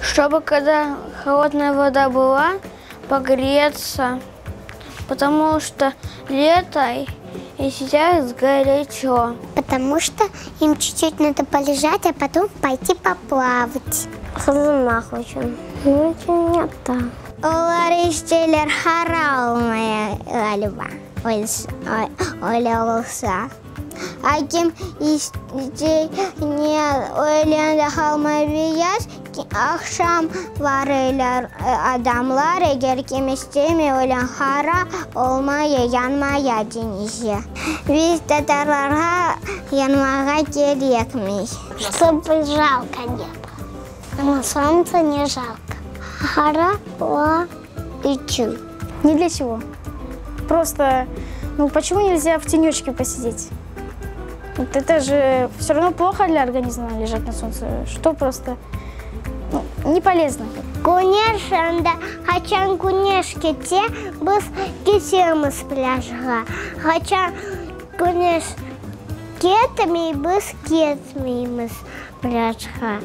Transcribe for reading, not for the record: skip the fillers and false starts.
Чтобы когда холодная вода была, погреться, потому что лето и сейчас горячо. Потому что им чуть-чуть надо полежать, а потом пойти поплавать. Хазына хочу. Нет. Олар işçiler hara olmaya galiba. Öyle olsa. Hakim işçi öyle kalmayı biraz akşam varırlar adamlar eğer kim istemiyor öyle hara olmaya yanmaya denizde. Biz Tatarlara yanmaya gerekmiş. Чтобы жалко не было. На солнце не жалко. Хара лучше. Ни для чего. Просто, почему нельзя в тенечке посидеть? Вот это же все равно плохо для организма лежать на солнце. Что просто не полезно. Конечно, да. Хотя güneş geçse biz geçeriz pляжа. Хотя güneş geçmiyor biz geçmeyiz pляжа.